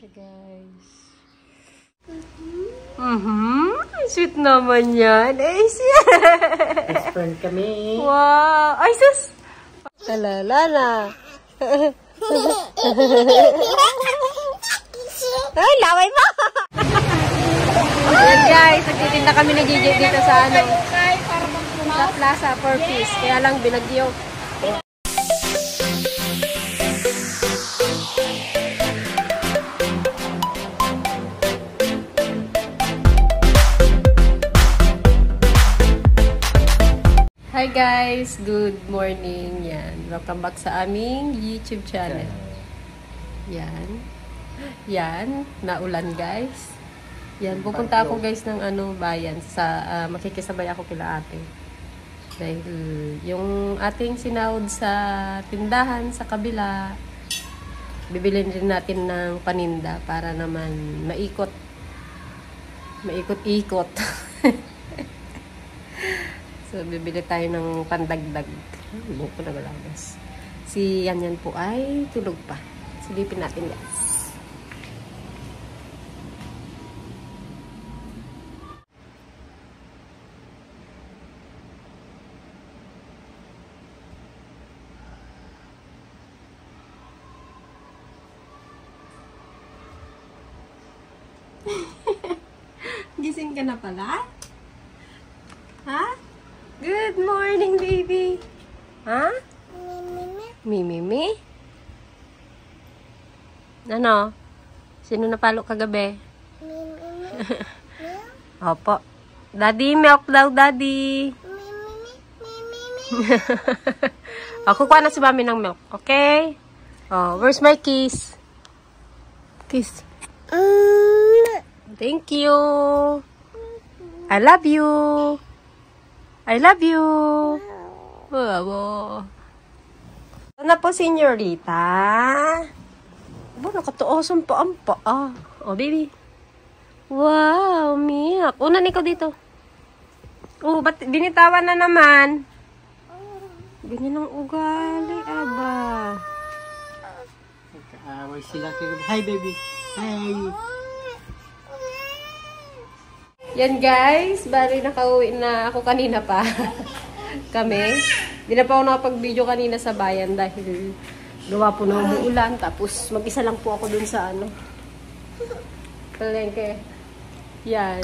siya, guys. Sweet naman yan. Best friend kami. Wow. Ay, sus! Talalala. Ay, laway mo! Ayan, guys. Nagtitinda kami na Gigi dito sa ano. Sa plaza, 4 piece. Kaya lang binagyo. Hi guys! Good morning! Yan. Welcome back sa aming YouTube channel. Yan. Yan. Naulan guys. Yan. Pupunta ako guys ng bayan. Makikisabay ako kila ate. Dahil yung ating sinahod sa tindahan sa kabila, bibilin rin natin ng paninda para naman maikot-ikot. So, bibili tayo ng pandagdag. Buko na galagas. Si Yan po ay tulog pa. Silipin natin guys. Gising ka na pala? Ha? Good morning, baby. Ha? Mimi? Ano? Sino napalo kagabi? Opo. Daddy, milk daw, daddy. Ako kuha na si mami ng milk, okay? Oh, where's my kiss? Kiss. Thank you. I love you. I love you. Wow. Ito na po, senyorita. Nakatuosan pa ang paa. Oh, baby. Wow, milk. Unan ikaw dito. Oh, ba't binitawan na naman? Ganyan ang ugali, aba. Nagkaaway sila. Hi, baby. Hi. Yan guys, bali nakauwi na ako kanina pa. Kami. Hindi na pa ako nakapag-video kanina sa bayan dahil gawa po na umuulan. Tapos mag-isa lang po ako dun sa palengke. Yan.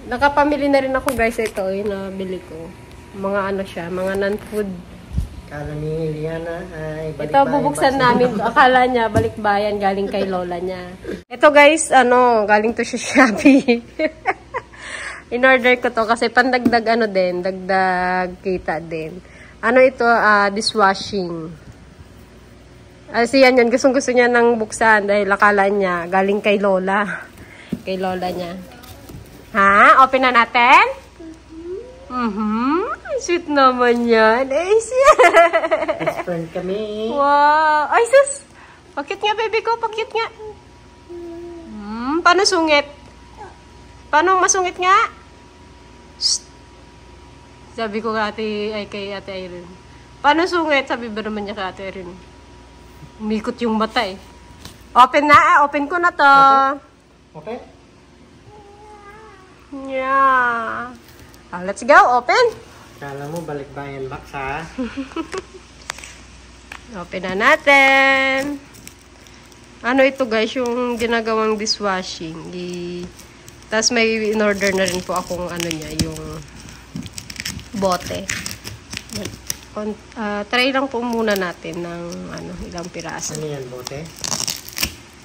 Nakapamili na rin ako guys. Ito yung nabili ko. Mga siya, mga non-food. Akala ni Liana ay ito bubuksan namin. Akala niya balikbayan galing kay lola niya. Ito guys, galing to siya Shopee. In-order ko to kasi pandagdag din, dagdag kita din. Ito, dishwashing. Kasi yan, gustong-gusto niya nang buksan dahil akala niya galing kay lola. Kay lola niya. Ha? Open na natin? Sweet naman yan. Best friend kami. Wow. Ay, sus! Pakit nga, baby ko. Pakit nga. Paano sungit? Paano masungit nga? Shh. Sabi ko kay Ate Irene. Paano sungit? Sabi ba naman niya kay Ate Irene? Umikot yung mata eh. Open na. Open ko na to. Okay? Yeah. Let's go. Open. Kala mo balikbayan box ha? Open na natin. Ito guys, yung ginagawang dishwashing. Tapos may in-order na rin po akong yung bote. Try lang po muna natin ng ilang piraso. Ano yan, bote?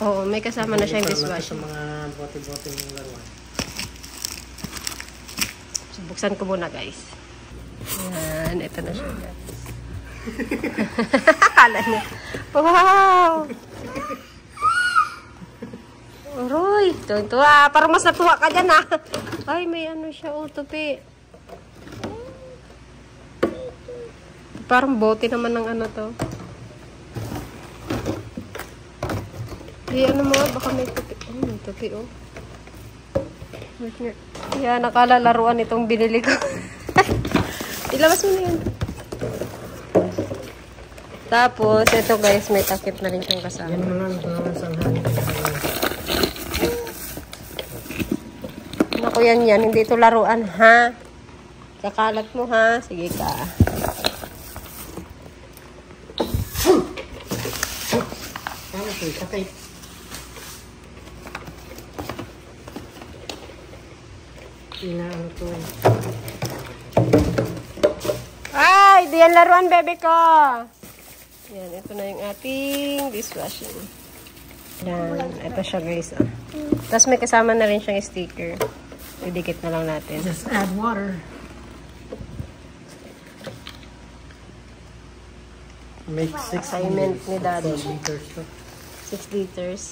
Oo, may kasama na siya yung dishwashing. Sa mga bote-bote ng laruan. So, buksan ko muna guys. Yan, ito na siya guys. Akala niya. Wow! Aroy, tuwa. Parang mas natuwa ka dyan, ha? Ay, may siya, tupi. Parang bote naman ng to. Mo, baka may tupi. Oh, may tupi, oh. Yan, nakalalaruan itong binili ko. Ilabas mo na yan. Tapos, ito guys, may takip na rin siyang kasama. Yan mo lang, sanghani. yan yan. Hindi ito laruan, ha? Kakalat mo, ha? Sige ka. Ano ito? Sakay. Ano ito? Ay, di yan laruan, bebe ko. Yan, ito na yung ating dishwashing. Yan, ito siya guys. Oh. Tapos may kasama na rin siyang sticker. Didikit na lang natin. Just add water. Make 6 Assignment ni Daddy. 12 liters to. 6 liters.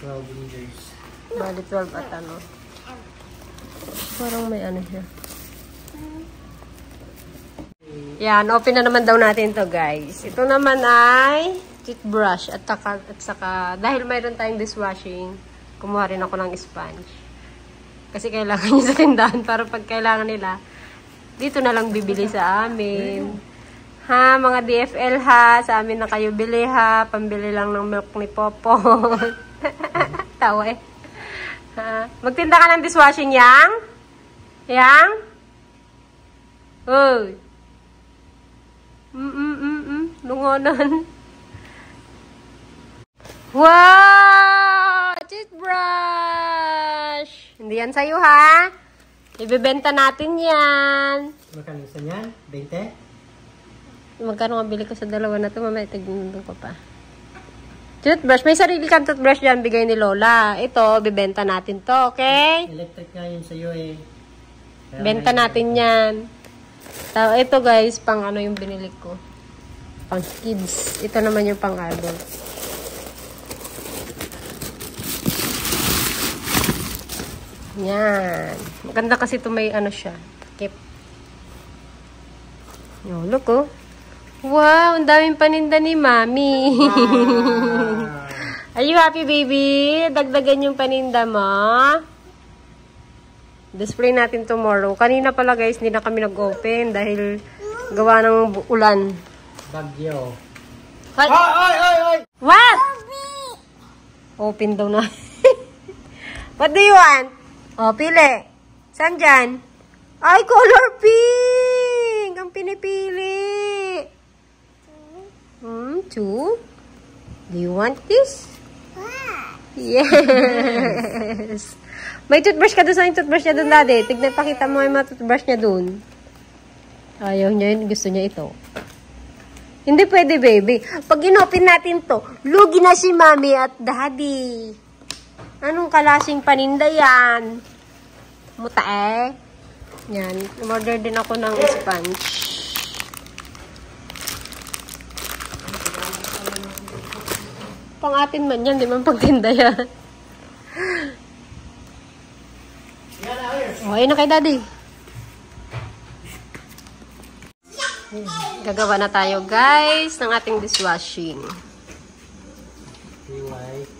12 liters. Bali 12 at ano. Parang may ano siya. Yan, open na naman daw natin to guys. Ito naman ay toothbrush at saka dahil mayroon tayong dishwashing, kumuha rin ako ng sponge. Kasi kailangan niya sa tindahan para pag kailangan nila, dito na lang bibili sa amin. Ha, mga DFL ha, sa amin na kayo bili ha, pambili lang ng milk ni Popo. Tawa eh. Ha? Magtinda ka ng dishwashing, Yang? Yang? Uy. Lungonan. Wow! Toothbrush! Hindi yan sa'yo, ha? Ibebenta natin yan. Magkano isa niyan? 20? Magkano nga bili ko sa dalawa na ito? Mamaya, tignan ko pa. Toothbrush. May sarili kang toothbrush dyan. Bigay ni Lola. Ito, bibenta natin to, okay? Electric nga yun sa'yo eh. Kaya Benta natin yan. Ito guys, pang ano yung binili ko. Pang kids. Ito naman yung pang adult. Yan. Maganda kasi ito may ano siya. Takip. Oh, look oh. Wow, ang daming paninda ni Mami. Are you happy, baby? Dagdagan yung paninda mo. Display natin tomorrow. Kanina pala guys, hindi na kami nag-open dahil gawa ng ulan. Bagyo. What? Ay! What? Open daw na. What do you want? O, pili. Saan dyan? Ay, color pink! Ang pinipili. Two? Do you want this? Yes! May toothbrush ka doon sa yung toothbrush niya doon, Daddy. Tignan, pakita mo yung mga toothbrush niya doon. Ayaw niya yun. Gusto niya ito. Hindi pwede, baby. Pag inopen natin to, lugi na si Mami at Daddy. Anong klaseng paninda yan? Mutae. Yan. Umorder din ako ng sponge. Pang atin man yan. Di man pagtinda yan. Okay na kay Daddy. Gagawa na tayo guys ng ating dishwashing.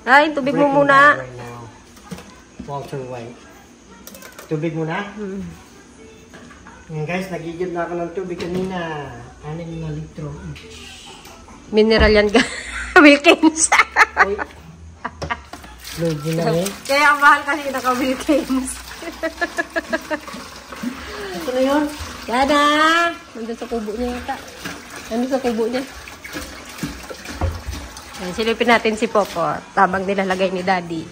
Ay, tubig mo muna. Walter White. Tubig muna? Guys, nagigid na ako ng tubig kanina. 6 na litro. Mineral yan ka. Wilkins. Lugi na eh. Kaya ang mahal kasi naka-Wilkins. Ito na yun? Yana! Nandun sa kubo niya yata. Nandun sa kubo niya. Ayan, silipin natin si Popo habang nilalagay ni Daddy.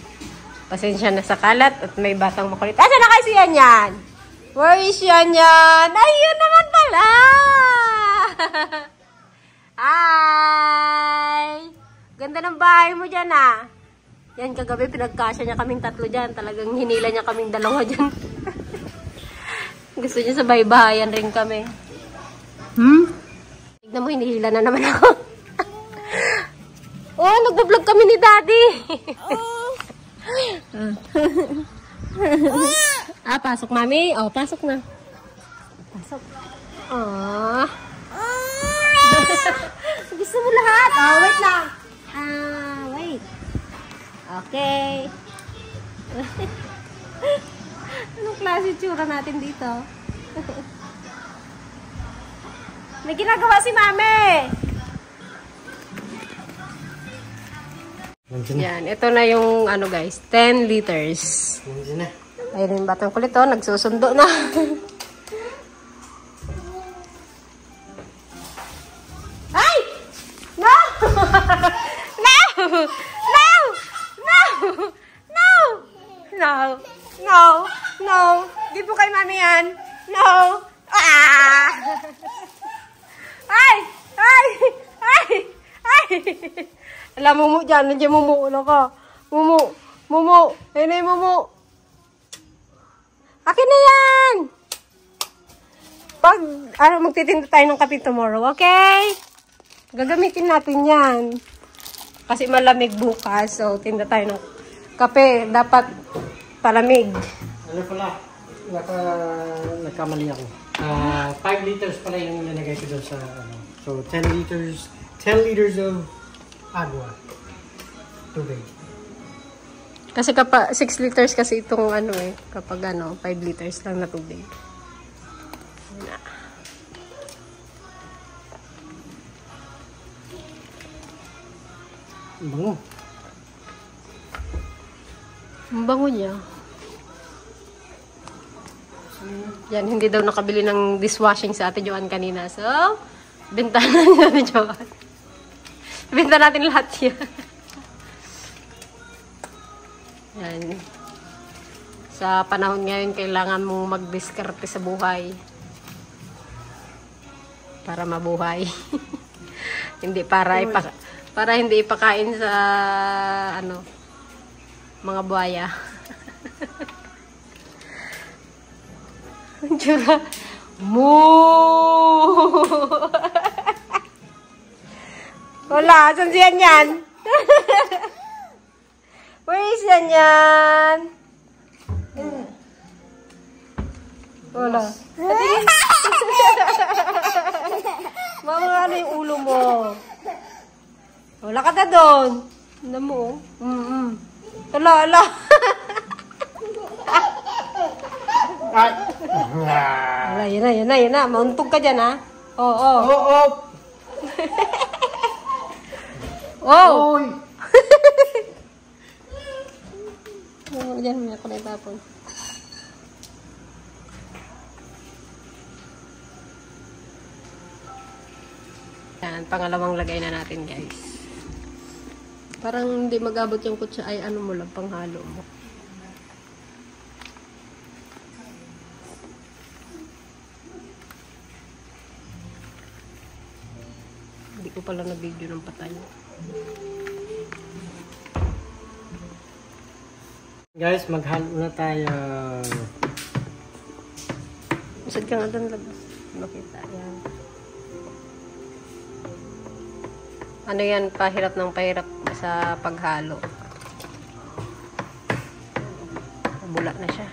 Pasensya na sa kalat at may batang makulit. Asa na kayo si Yanyan? Where is Yanyan? Ayun naman pala! Hi! Ganda ng bahay mo dyan ah. Yan, kagabi pinagkasya niya kaming 3 dyan. Talagang hinila niya kaming 2 dyan. Gusto niya sa bahay-bahayan rin kami. Tignan mo, hinihila na naman ako. Oh, nagbablog kami ni Daddy. Pasok, Mami. Oh, pasok na. Pasok. Oh. Gusto mo lahat? Oh, wait lang. Wait. Okay. Anong klase tsura natin dito? May ginagawa si Mami. Yan, ito na yung ano guys, 10 liters. Nandiyan na. Ayun yung batang kulit, oh. Nagsusundo na. Ay! No! No! No! No! No! No! No! No! Di po kay mami yan. No! Ah! Ay! Ay! Ay! Ay! Alam, mumu dyan. Nandiyan mumu. Ano ka? Mumu. Mumu. Ayun na yung mumu. Akin na yan! Pag, magtitinda tayo ng kape tomorrow, okay? Gagamitin natin yan. Kasi malamig bukas, so tinda tayo ng kape. Dapat palamig. Ano pala? Nagkamali ako. 5 liters pala yung nilagay ko doon sa ano. So 10 liters of agua. Tubig. Kasi kapag 6 liters kasi itong ano eh, kapag ano, 5 liters lang na tubig. Ang bango. Ang bango niya. Yan, hindi daw nakabili ng dishwashing sa Ate Joanne kanina. So, bentahan niya Ate Joanne. Benta natin lahat yan. Yan. Sa panahon ngayon, kailangan mong mag-diskarte sa buhay. Para mabuhay. Hindi para hindi ipakain sa ano, mga buhaya. Tsura, moo! Wala, saan siyan yan? Where is yan? Wala. Mama, ano yung ulo mo? Wala ka na doon. Ano mo? Ala. Wala, yan na. Mauntog ka dyan, ha? Oo. Oh! Oy! Diyan, may ako na itapon. Yan, pangalawang lagay na natin, guys. Parang hindi mag-abot yung kutsa ay ano mo lang, panghalo mo. Hindi ko pala na-video ng patay. Guys, maghalo na tayo. Usad ka nga doon, labas. Makita, yan. Ano yan, pahirap ng pahirap sa paghalo. Bula na siya.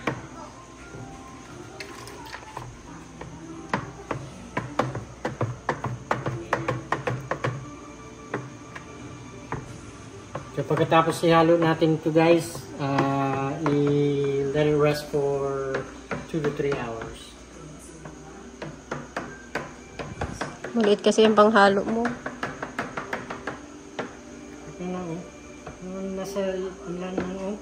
So, pagkatapos ihalo natin ito, guys, let it rest for 2 to 3 hours. Maliit kasi yung panghalo mo. Ito na, oh. Nasa ilan na, oh.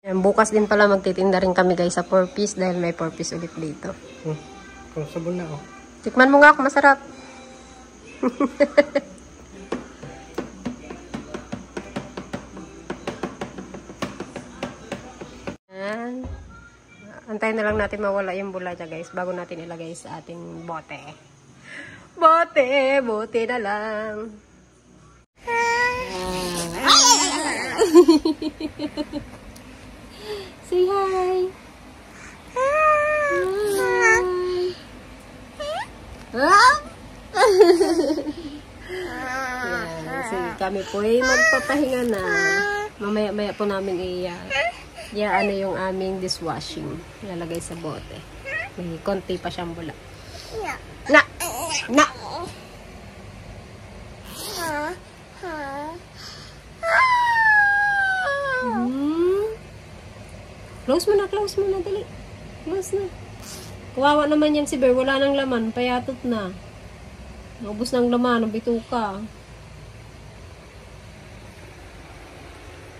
Yan, bukas din pala magtitinda rin kami, guys, sa 4-piece dahil may 4-piece ulit dito. Kung sabon na, oh. Tikman mo nga kung masarap. Yan. Antayin na lang natin mawala yung bula niya, guys, bago natin ilagay sa ating bote. Bote na lang. Say hi. Yan, kami po ay magpapahinga na. Mamaya-maya po namin ano yung aming dishwashing. Lalagay sa bote. May konti pa siyang bula. Na! Close mo na, dali. Close na. Kawawa naman yan si Bear, wala nang laman, payatot na. Naubos ng laman, ng bituka.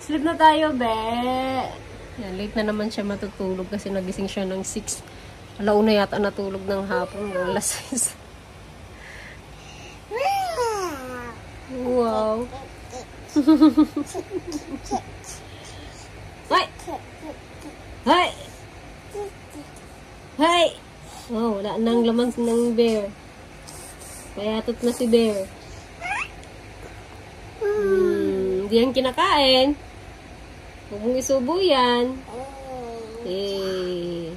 Sleep na tayo, Be. Yan, late na naman siya matutulog kasi nagising siya ng 6. Alauna yata natulog ng hapon. Ng alas 6. Wow. Hay! Hay! Hay! Oh, wala nang laman ng bear. Payatot na si bear. Hindi yan kinakain. Huwag mong isubo yan. Eh.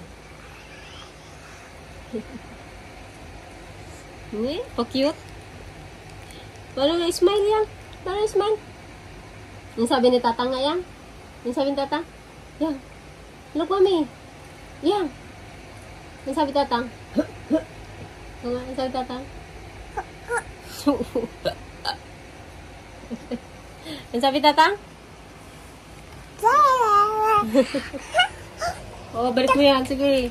Pa-cute. Paano nga smile yan? Paano smile? Yung sabi ni Tata nga yan? Yung sabi ni Tata? Yan. Look, mami. Yan. Yung sabi Tata? Yung sabi Tata? Yung sabi Tata? Oh, balik mo yan. Sige.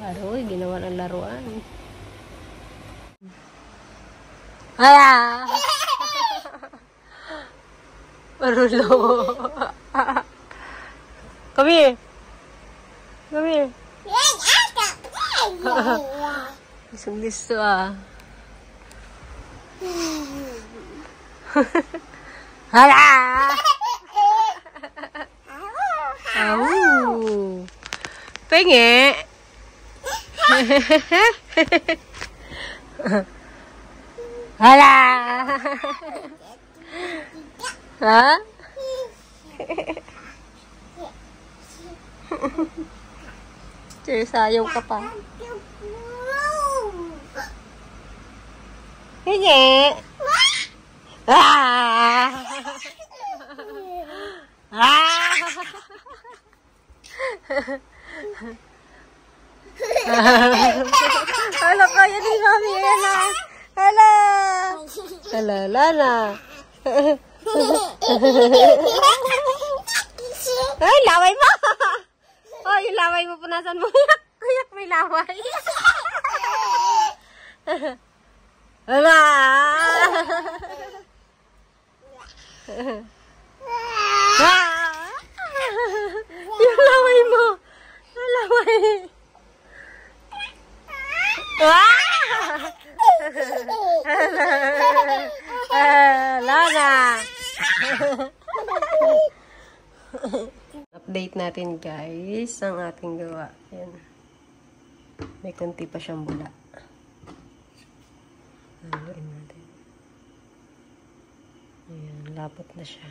Aroy, ginawa ng laruan. Hala! Marulo. Come here. Come here. Isang gusto ah. Hala! Au! Penge! Hala! Ha? Sayaw ka pa. Penge! Ah! Ah! Hala, kaya ni Mami. Hala. Hala. Hala, Lana. Ay, laway mo. Oh, yung laway mo, punasan mo. Kuyak, may laway. Hala. Yung laway mo. Yung laway. Lana. Update natin guys ang ating gawa. Ayan. May konti pa siyang bula. Haluin natin. Ayan, lapot na siya.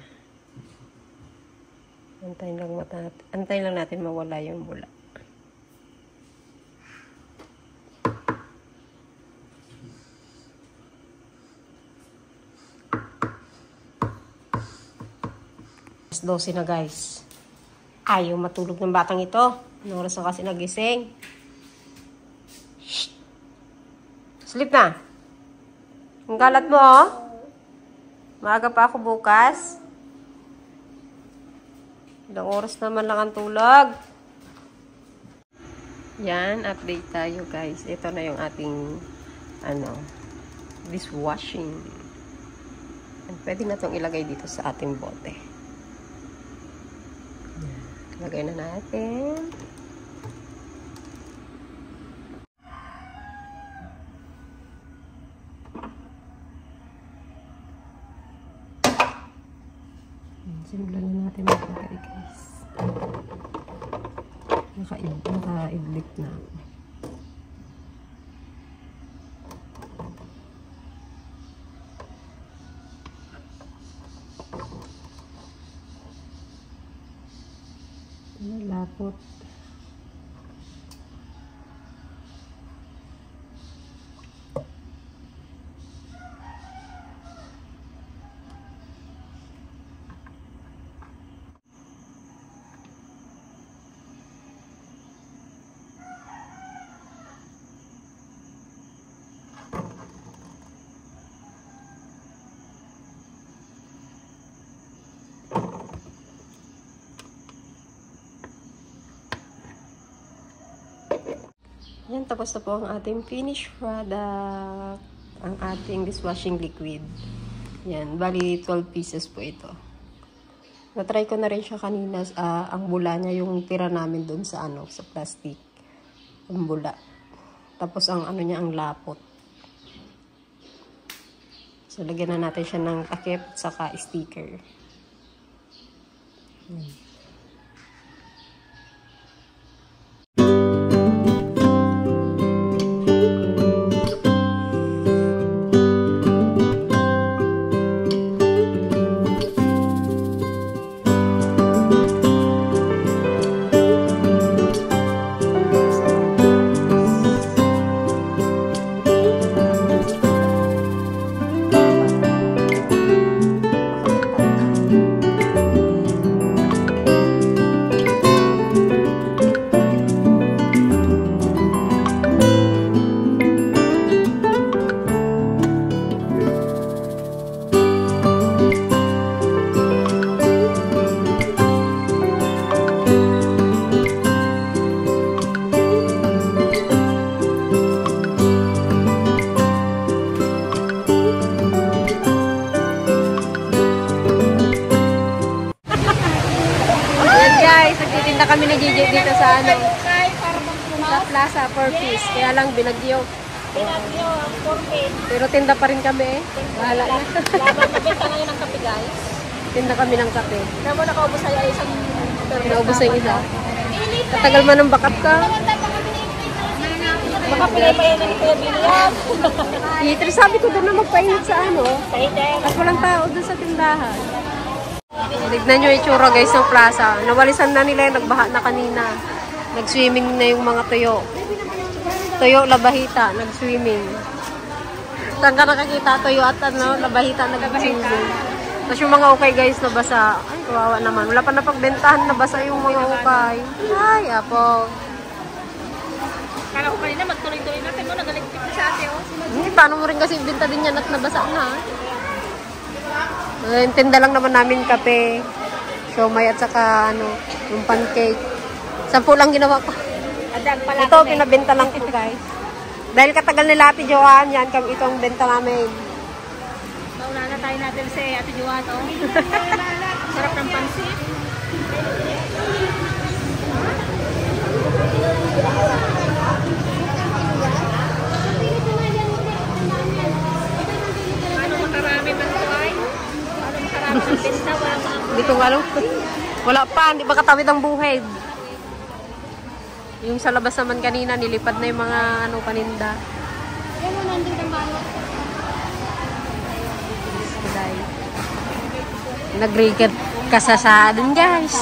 Antayin lang natin mawala yung bula. Alas 12 na guys. Ayaw matulog ng batang ito. Anong oras na kasi nagising? Shh. Sleep na. Ang galat mo oh. Maaga pa ako bukas. Ilang oras naman lang ang tulog. Yan, update tayo guys. Ito na yung ating dishwashing. And pwede na itong ilagay dito sa ating bote. Lagay na natin. Simulan na natin maglagay guys. Naka-idlip na ako. Lapot. Yan, tapos na po ang ating finished product. Ang ating dishwashing liquid. Yan, bali 12 pieces po ito. Na-try ko na rin siya kanina, ang bula niya, yung tira namin doon sa sa plastic. Ang bula. Tapos ang niya, ang lapot. So, lagyan na natin siya ng takip at saka sticker. Nagtitinda kami ni Gigi dito sa sa plaza for fish. Kaya lang binagyo. Pero tinda pa rin kami eh. Bahala na. Nabenta ngayon ng kape, guys. Tinda kami ng kape. Kaya mo nakaubos sa'yo isang... Naubos na yung isa. Katagal man ng bakap ka. Baka pinapainin ko yung bilyan. Pero sabi ko doon na magpainit sa Painit. At walang tao doon sa tindahan. Tignan nyo yung itsura guys ng plaza. Nawalisan na nila yung nagbaha na kanina. Nag-swimming na yung mga tuyo. Tuyo, labahita, nag-swimming. Saan ka nakakita? Tuyo at labahita, nag-swimming. Tapos yung mga ukay guys nabasa. Ay, kawawa naman. Wala pa napagbentahan, nabasa yung mga ukay. Ay, apo. Kala ko kanina magtuloy-tuloy natin mo. Nagaligpit na sa ate, oh. Hindi, paano mo rin kasi ibenta din yan at nabasa na. Tinda lang naman namin kape, siomay at saka yung pancake. 10 lang ginawa ko. Ito, pinabenta lang ko guys. Dahil katagal nila Ate Joanne, yan kami itong benta namin. Mauna na tayo natin si Ate Joanne, oh. Sarap ng pansit. Paano makarami ba ito ay? Paano makarami ng besta? Hindi ko alam. Wala pa, hindi ba katawid ang buhay? Yung sa labas naman kanina, nilipad na yung mga paninda. Yan mo, nandun ang manok. Nag-record kasasadun guys.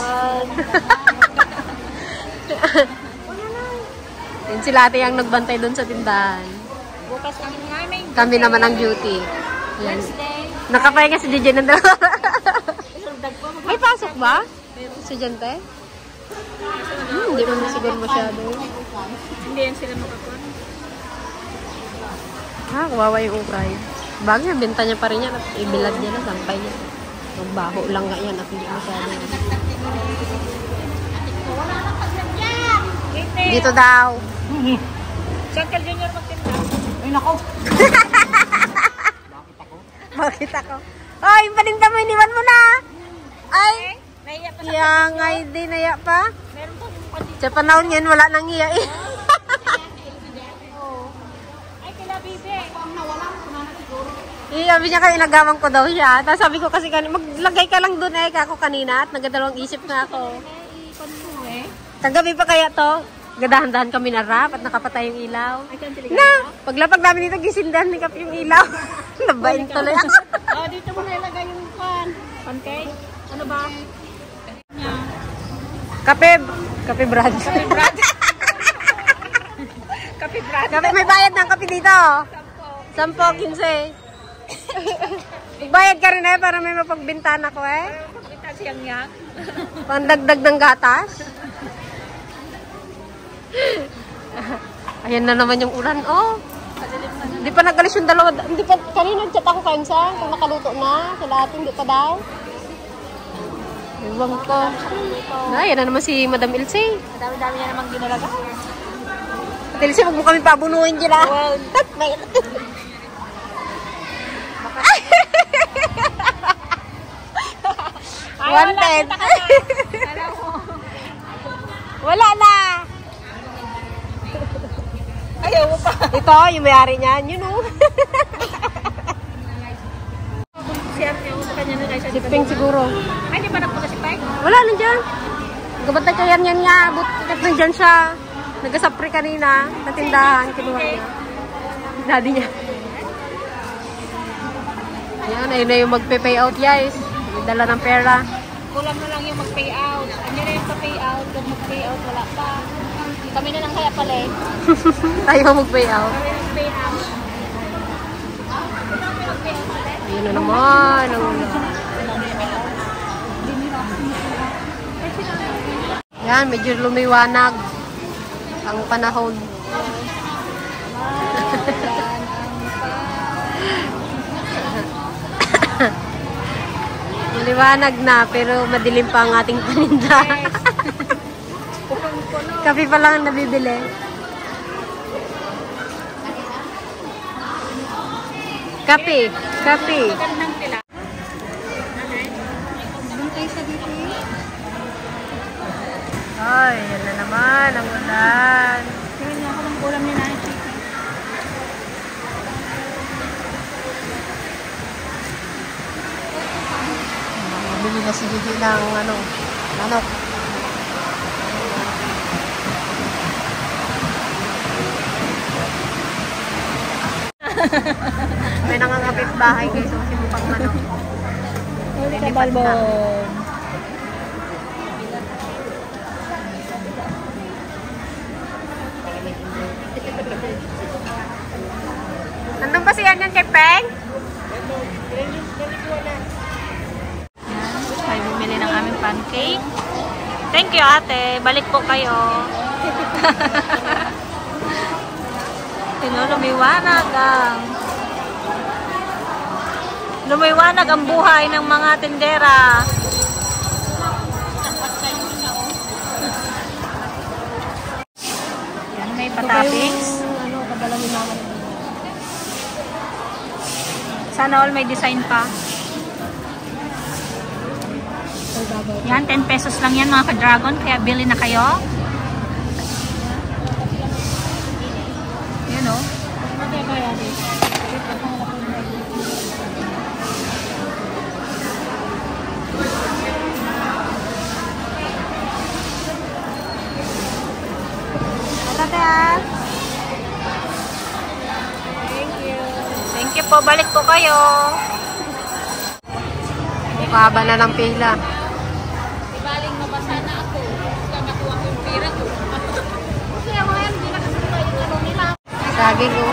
Yun sila ate ang nagbantay doon sa tindahan. Bukas ang namin. Kami naman ang duty. Yan. Wednesday. Nakapahinga si DJ ng dalawa. Isundag po. May pasok ba? Estudyante? Hindi mo siguro masyado. Hindi yan sila makakuha. Kawawa yung ukay. Bagay, benta niya pa rin yan at ibilad niya na, sampay niya. Magbaho lang nga yan at hindi masyado. Dito daw. Uncle Junior magtinda. Ay, nako. Bakit ako? Ay, yung paninda mo, iniwan mo na. Ay, Naiya pa sa kaya nga hindi naya pa. meron pa yung pati. Sa panahon yan, wala nang iya eh. Ay, kila Bibi. Kung nawala, kumana siguro. Sabi niya kayo, nagawang ko daw siya. Tapos sabi ko kasi kanina, maglagay ka lang doon eh, kako kanina at nagdadalawang isip na ako. Ikon mo eh. Kagabi pa kaya to, gadahan-dahan kami na rap at nakapatay yung ilaw. Ay, kang Na, paglapag namin dito, gisindahan ni Kap yung ilaw. Labain tuloy ako. Oh, dito mo na ilagay yung pan. Pancake? Ano ba? Kape Brad. Kape Brad. Kape Brad. Kape, may bayad ng kape dito. 10, 15. Bayad ka rin eh, para may mapagbintan ako eh. Kita siyang yan. Pandagdag ng gatas. Ayan na naman yung ulan, oh. Hindi pa nagalis yung dalawa. Hindi pa, kanina chat ako kayo sa kung nakaluto na. Sila ating hindi pa daw. Iwang ko. Ayan na naman si Madam Ilse. Madami-dami niya namang ginalaga. At Ilse, huwag mo kami pabunuin dyan ah. May... Wanted. Kala ko. Wala na. Ayaw mo pa. Ito, yung may-ari niyan. Yun o. Siyempre yung sa kanya na guys. Si Ping siguro. Ay, di ba nagpunta si Pike? Wala, nandiyan. Gabantay kaya yan nga. Butit nandiyan siya. Nag-asapre kanina. Sa tindahan. Kinuha niya. Daddy niya. Yan, ayun na yung magpe-pay out guys. Dala ng pera. Kulang na lang yung mag-pay out. Ano na yung pa-pay out? Kung mag-pay out, wala pa. Kami na lang kaya pala eh. Tayo mag-pay out. Kami mag-pay out. Ayun na naman. Ang yan, medyo lumiwanag ang panahon. Lumiwanag na, pero madilim pa ang ating paninda. Kape pa lang ang nabibili. Kape. Kape. Magandang sila. Ay, yan na naman ang ulan. Tingnan niyo ako ng ulam ni Nanay Chicky. Bili na si Gigi ng manok. May nangangapit bahay kayo sa simupang manok. Huli ka, Balbon. Nandun ba siya yan kay Peng? Ay, bumili ng aming pancake. Thank you, ate. Balik po kayo. Lumiwanag ang buhay ng mga tindera. Yan, may patoppings. Sana all may design pa. Yan, 10 pesos lang yan mga ka-dragon. Kaya bili na kayo. Yan o. Thank you po. Balik po kayo. Haba na ng pila. Ibaling mabasa na ako. Kaya nakuha ko yung pira ko. Kasi ako yan, hindi na kasi yung ano nila. Saging o.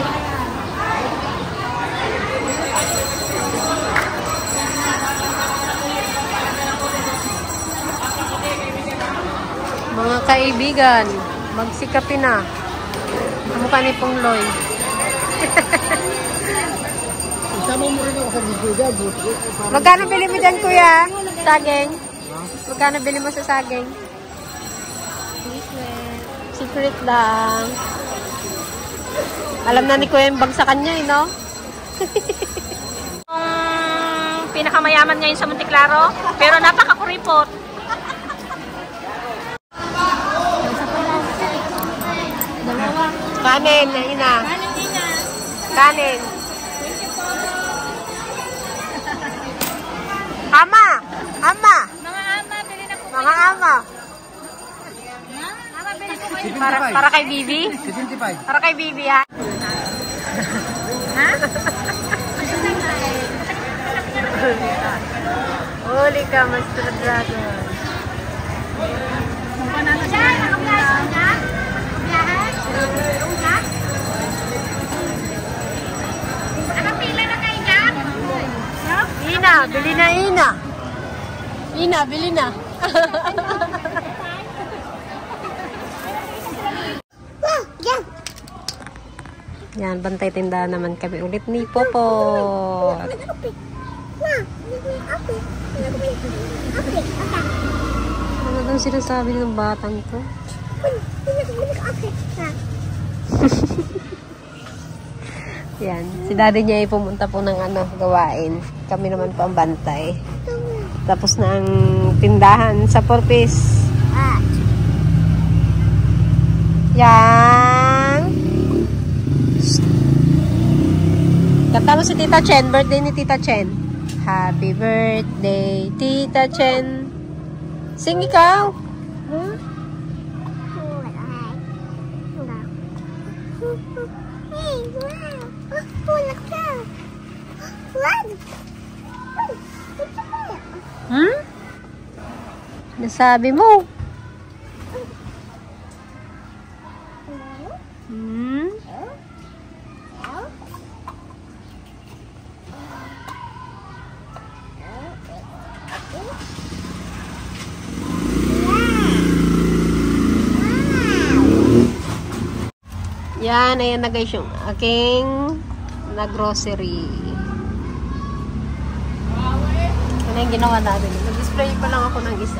Mga kaibigan, magsikapin na. Mukha ni Pongloy. Sama mo rin ako sa video. Magkano bili mo dyan, kuya? Saging? Magkano bili mo sa saging? Secret lang. Alam na ni kuya yung bagsakan niya, no? Pinakamayaman ngayon sa Monteklaro, pero napakakuripot. Kanin, ina. Kanin. Ama! Ama! Mga ama, bili na po. Mga ama. Ama, bili po kayo. Para kay Bibi? 75. Para kay Bibi, ha? Ha? Huli ka, Master Dragon. Ina, bili na Ina. Ina, bili na. Yan, bantay tindahan naman kami ulit ni Popo. Ano daw sinasabi ng batang to? Yan, si daddy niya ay pumunta po ng gawain. Kami naman po ang bantay. Tapos na ang tindahan sa 4 piece. Yan. Kanta mo si Tita Chen. Birthday ni Tita Chen. Happy birthday, Tita Chen. Sing ikaw. Huh? Hmm? Nasabi mo? Hmm? Yan, ayan na guys yung aking na grocery. Ano yung ginawa natin? Nag-display pa lang ako ng isa.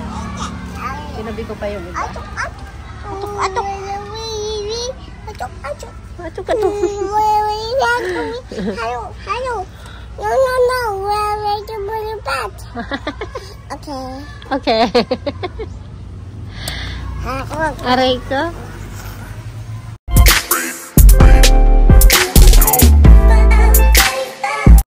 Tinabi ko pa yung iba. Atok! Atok! Atok! No. Where to put your bed? Okay. Okay. Aray ko.